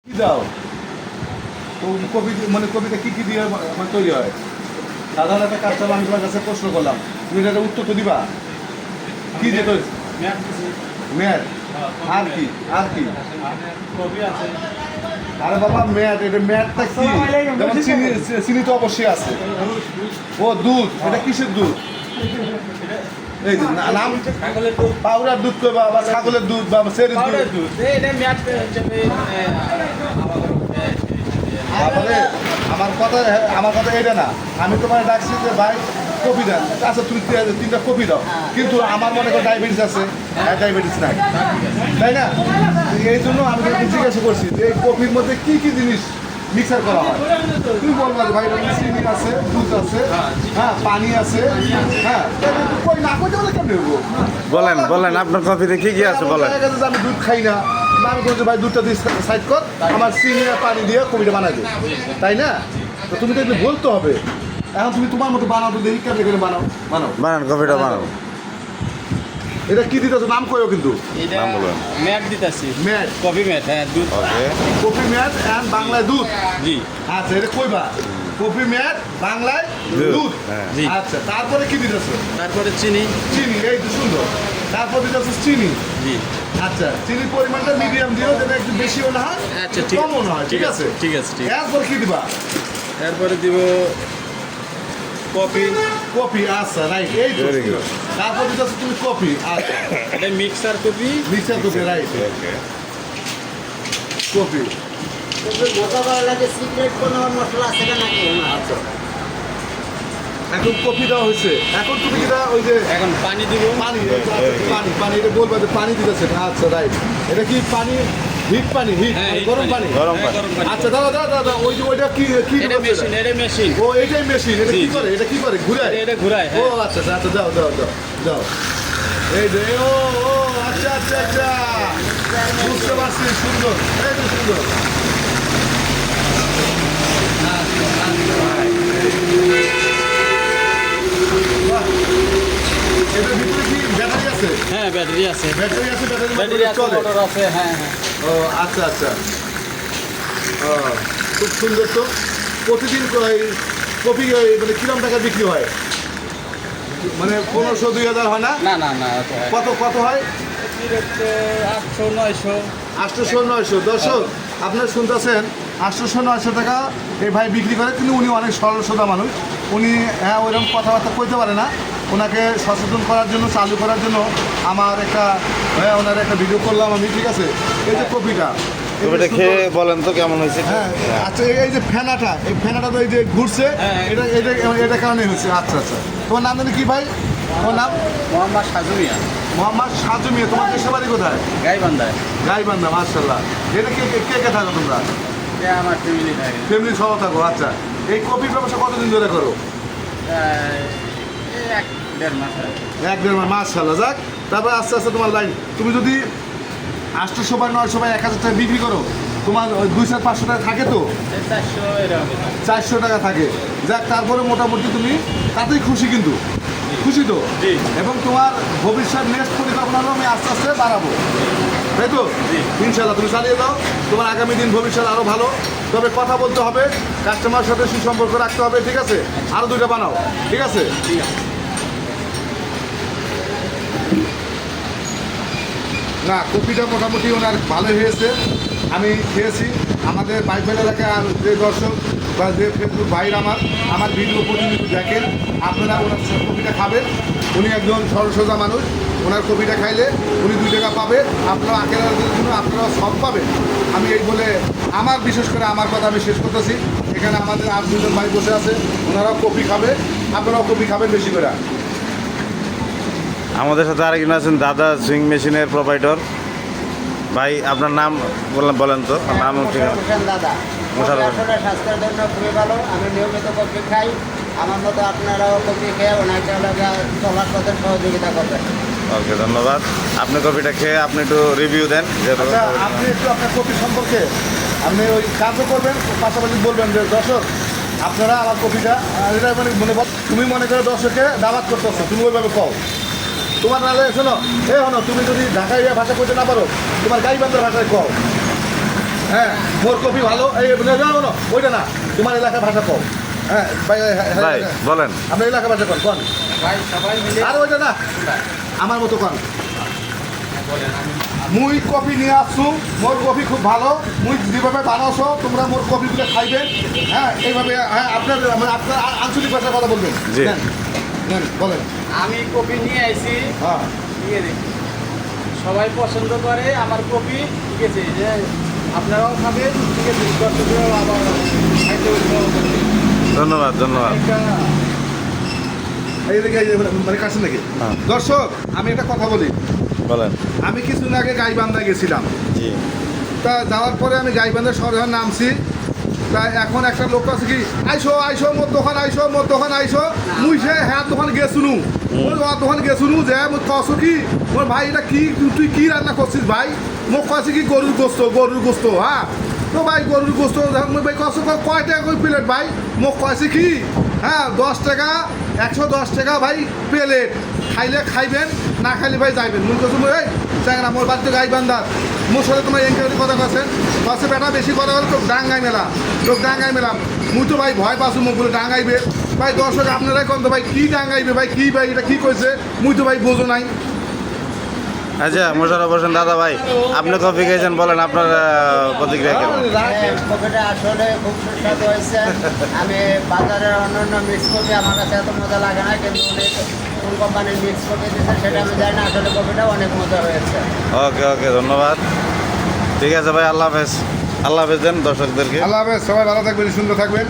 কি দাও কপি মানে কপিটা কি কি দিয়ে মানে তৈরি হয়? সাধারণ একটা কাস্টমার আমি তোমার কাছে প্রশ্ন করলাম, তুমি এটা উত্তর তো দিবা। কি দিয়ে তৈরি? ম্যাট। আর কি আর কি? আরে বাবা ম্যাট, এটা ম্যাটটা কি? যেমন চিনি, চিনি তো অবশ্যই আছে। ও দুধ, এটা কিসের দুধ? এই যে নাম পাউডার দুধ কইবা, আবার ছাগলের দুধ বা সেরের দুধ। তারপরে আমার কথা এটা না, আমি তোমার ডাকছি যে ভাই কপি দেন, আচ্ছা তুমি 3টা কপি দাও, কিন্তু আমার মনে করো ডায়াবেটিস আছে, ডায়াবেটিস নাই, তাই না? এই জন্য আমি তোমাকে জিজ্ঞাসা করছি যে এই কপির মধ্যে কি কি জিনিস মিক্সার করা হয়। তুমি বলবা যে ভাই চিনি আছে, দুধ আছে, হ্যাঁ পানি আছে, হ্যাঁ কই না কইতে বলে কেমন নেবো? বলেন আপনার কফিতে কি কি আছে বলেন। আমি দুধ খাই না, আমি বলছি ভাই দুধটা দিয়ে সাইড কর, আমার চিনি আর পানি দিয়ে কপিটা বানাই দিই, তাই না? তো তুমি তো এগুলো বলতে হবে। এখন তুমি তোমার মতো বানাও তো দেখি কেমন করে বানান কফিটা বানাও। এটা কি দিতেছো নাম কইও কিন্তু। এটা ম্যাট দিতাছি, ম্যাট, কফি ম্যাট। হ্যাঁ, দুধ। ওকে। কফি ম্যাট এন্ড বাংলায় দুধ। জি। আচ্ছা এটা কইবা কফি ম্যাট বাংলায় দুধ। হ্যাঁ। জি। আচ্ছা তারপরে কি দিতেছো? তারপরে চিনি। চিনি, এই তো সুন্দর। তারপর দিতেছো চিনি। জি। আচ্ছা চিনির পরিমাণটা মিডিয়াম দিও, যেটা একটু বেশিও না হয় আচ্ছা, ঠিক কমও না হয়, ঠিক আছে? ঠিক আছে, ঠিক আছে। এরপর কি দিবা? এরপরে দিব কফি। কফি, আচ্ছা রাইট, এই তো Very সুন্দর। তারপর দিতেছো তুমি কফি, আচ্ছা এটা mixer coffee. Mixer coffee, right, okay. Coffee. মজা করা লাগে, সিক্রেট কোনো মশলা আছে না নাকি? আচ্ছা এখন কফি দেওয়া হয়েছে, এখন তুমি যেটা ওই যে এখন পানি দিব। পানি, পানি পানি এটা বলবা যে পানি দিতেছে, আচ্ছা রাইট। এটা কি পানি? হিট পানি, হিট হ্যাঁ, গরম পানি। গরম হ্যাঁ, পানি। আচ্ছা দাদা দাদা দাদা ওই যে ওইটা কি কি এটা দিতেছে মেশিন, এটা? এটা মেশিন। ও এটাই মেশিন, এটা জি, কি জি। করে, এটা কি করে ঘুরায়? এটা ঘুরায়। ও হ্যাঁ। আচ্ছা আচ্ছা দাও দাও দাও দাও, এই যে ও ও আচ্ছা আচ্ছা আচ্ছা বুঝতে পারছি, সুন্দর, এই যে সুন্দর। বাহ, এটার ভিতরে কি ব্যাটারি আছে? হ্যাঁ, ব্যাটারি আছে। ব্যাটারি আছে, ব্যাটারি ব্যাটারি আছে, চলে। মোটর আছে। হ্যাঁ, হ্যাঁ। ও আচ্ছা আচ্ছা, ও খুব সুন্দর। তো প্রতিদিন কপি মানে কিরম টাকা বিক্রি হয়? মানে 1500-2000 হয় না? না না না, কত কত হয়? 800 900। 800-900। দর্শক আপনারা শুনতেছেন, 800-900 টাকা এই ভাই বিক্রি করে, কিন্তু উনি অনেক সরল সোজা মানুষ। উনি হ্যাঁ ওইরকম কথাবার্তা কইতে পারে না। ওনাকে সচেতন করার জন্য, চালু করার জন্য আমার একটা হ্যাঁ ওনার একটা ভিডিও করলাম আমি, ঠিক আছে? এই যে কপিটা, এই যে কফিটা সুন্দর- খেয়ে বলেন তো কেমন হয়েছে। হ্যাঁ আচ্ছা এই যে ফেনাটা, এই ফেনাটা তো এই যে ঘুরছে, হ্যাঁ, এটা এটা এটা কারণে হচ্ছে। আচ্ছা আচ্ছা, তোমার নাম জানি কি ভাই? তোমার নাম? মোহাম্মদ সাজুমিয়া, মোহাম্মদ সাজু মিয়া। তোমার দেশের বাড়ি কোথায়? গাইবান্ধায়। গাইবান্ধা, মার্শাল্লাহ। এটা কে কে কে কে থাকো তোমরা? এটা আমার ফ্যামিলি থাকে। ফ্যামিলি সহ থাকো, আচ্ছা। এই কপির ব্যবসা কতদিন ধরে করো? এই 1-1.5 মাস হয়। 1-1.5 মাস, মার্শাল্লাহ। যাক, তারপরে আস্তে আস্তে তোমার লাইন, তুমি যদি 800 বা 900 বা 1000 টাকা বিক্রি করো, তোমার 200-500 টাকা থাকে তো, এই 400 এরকম। 400 টাকা থাকে। যাক, তারপরে মোটামুটি তুমি তাতেই খুশি, কিন্তু খুশি তো? জি। এবং তোমার ভবিষ্যৎ নেক্সট পরিকল্পনাও আমি আস্তে আস্তে বাড়াবো, তাই তো? জি। ইনশাল্লাহ তুমি চালিয়ে দাও, তোমার আগামী দিন ভবিষ্যৎ আরও ভালো। তবে কথা বলতে হবে, কাস্টমার সাথে সুসম্পর্ক রাখতে হবে, ঠিক আছে? আরও 2টা বানাও, ঠিক আছে? ঠিক আছে। না কপিটা মোটামুটি ওনার ভালোই হয়েছে, আমি খেয়েছি। আমাদের বাইবেল এলাকায় আর যে দর্শক বা যে ফেসবুক ভাইর আমার ভিডিও প্রতিনিয়ত দেখেন, আপনারা ওনার কপিটা খাবেন। উনি একজন সরল সোজা মানুষ, ওনার কপিটা খাইলে উনি 2 টাকা পাবে, আপনারা আখেরাতের জন্য আপনারা সব পাবেন। আমি এই বলে আমার বিশেষ করে আমার কথা আমি শেষ করতেছি। এখানে আমাদের আর 2জন ভাই বসে আছে, ওনারাও কপি খাবে, আপনারাও কপি খাবেন বেশি করে। আমাদের সাথে আরেকজন আছেন দাদা সুইং মেশিনের প্রোভাইডার। ভাই আপনার নাম বলেন তো, নাম ঠিক আছে? হোসেন দাদা। মোশাররফ হোসেন। আসলে স্বাস্থ্যের জন্য খুবই ভালো। আমি নিয়মিত কফি খাই। আমার মতো আপনারাও কফি খেয়ে ওনাকে চলার পথে সহযোগিতা করবেন। ওকে, ধন্যবাদ। আপনি কফিটা খেয়ে আপনি একটু রিভিউ দেন। আচ্ছা আপনি একটু আপনার কপি সম্পর্কে আপনি ওই কাজও করবেন, পাশাপাশি বলবেন যে দর্শক আপনারা আমার কপিটা এটা মানে তুমি মনে করো দর্শককে দাওয়াত করতেছো, তুমি ওইভাবে কও। তোমার নাহলে শোনো, এ শোনো, তুমি যদি ঢাকাইয়া ভাষা কইতে না পারো, তোমার গাইবান্ধার ভাষায় কও। হ্যাঁ মোর কপি ভালো এই না, ওইটা না তোমার এলাকার ভাষা কও হ্যাঁ ভাই ভাই বলেন। আপনার এলাকার ভাষা কন কন ভাই সবাই মিলে আর ওইটা না আমার মতো কন মুই কফি নিয়ে আসছু মোর কফি খুব ভালো মুই যেভাবে বানাওছো তোমরা মোর কফিগুলো খাইবেন হ্যাঁ এইভাবে হ্যাঁ আপনার মানে আপনার আঞ্চলিক ভাষার কথা বলবেন জি। নেন, নেন বলেন আমি কপি নিয়ে আইছি হ্যাঁ নিয়ে দেখি সবাই পছন্দ করে আমার কপি ঠিক আছে যে আপনারাও খাবেন ঠিক আছে দর্শকরাও আবার খাইতে উৎসাহ করবে ধন্যবাদ ধন্যবাদ। এই দেখে মানে কাছে নাকি হ্যাঁ। দর্শক আমি একটা কথা বলি বলেন। আমি কিছুদিন আগে গাইবান্ধা গেছিলাম জি তা যাওয়ার পরে আমি গাইবান্ধা শহরে নামছি তা এখন একটা লোক আছে কি আইসো আইসো মোর দোকান আইসো মোর দোকান আইসো মুই সে হ্যাঁ দোকান গেছুনু ওর দোকান গেছুনু যে মুই কসো কি মোর ভাই এটা কি তুই কি রান্না করছিস ভাই মোক কছে কি গরুর গোস্ত হ্যাঁ তো ভাই গরুর গোস্ত ভাই কসো কয় টাকা করে প্লেট ভাই মোক কছে কি হ্যাঁ 10 টাকা 110 টাকা ভাই প্লেট খাইলে খাইবেন না খাইলে ভাই যাইবেন মুই কসম এই চাই না মোর বাড়িতে গাইবান্ধার মোর সাথে তোমার এনকাউন্টি কথা কাছে কাছে বেটা বেশি কথা বলে তোকে ডাঙ্গাই মেলাম মুই তো ভাই ভয় পাচ্ছি মুখ বলে ডাঙ্গাইবে ভাই দর্শক আপনারাই কন তো ভাই কি ডাঙ্গাইবে ভাই কি ভাই এটা কি কইছে মুই তো ভাই বোঝো নাই আচ্ছা মোশাররফ হোসেন দাদা ভাই আপনি কফি খেয়েছেন বলেন আপনার প্রতিক্রিয়া কেমন? কফিটা আসলে খুব সুস্বাদু হয়েছে আমি বাজারের অন্যান্য মিক্স কফি আমার কাছে এত মজা লাগে না কিন্তু উনি কোন কোম্পানির মিক্স কফি দিচ্ছে সেটা আমি জানি না আসলে কফিটা অনেক মজা হয়েছে ওকে ওকে ধন্যবাদ। ঠিক আছে ভাই আল্লাহ হাফেজ। আল্লাহ হাফেজ দেন দর্শকদেরকে। আল্লাহ হাফেজ সবাই ভালো থাকবেন সুন্দর থাকবেন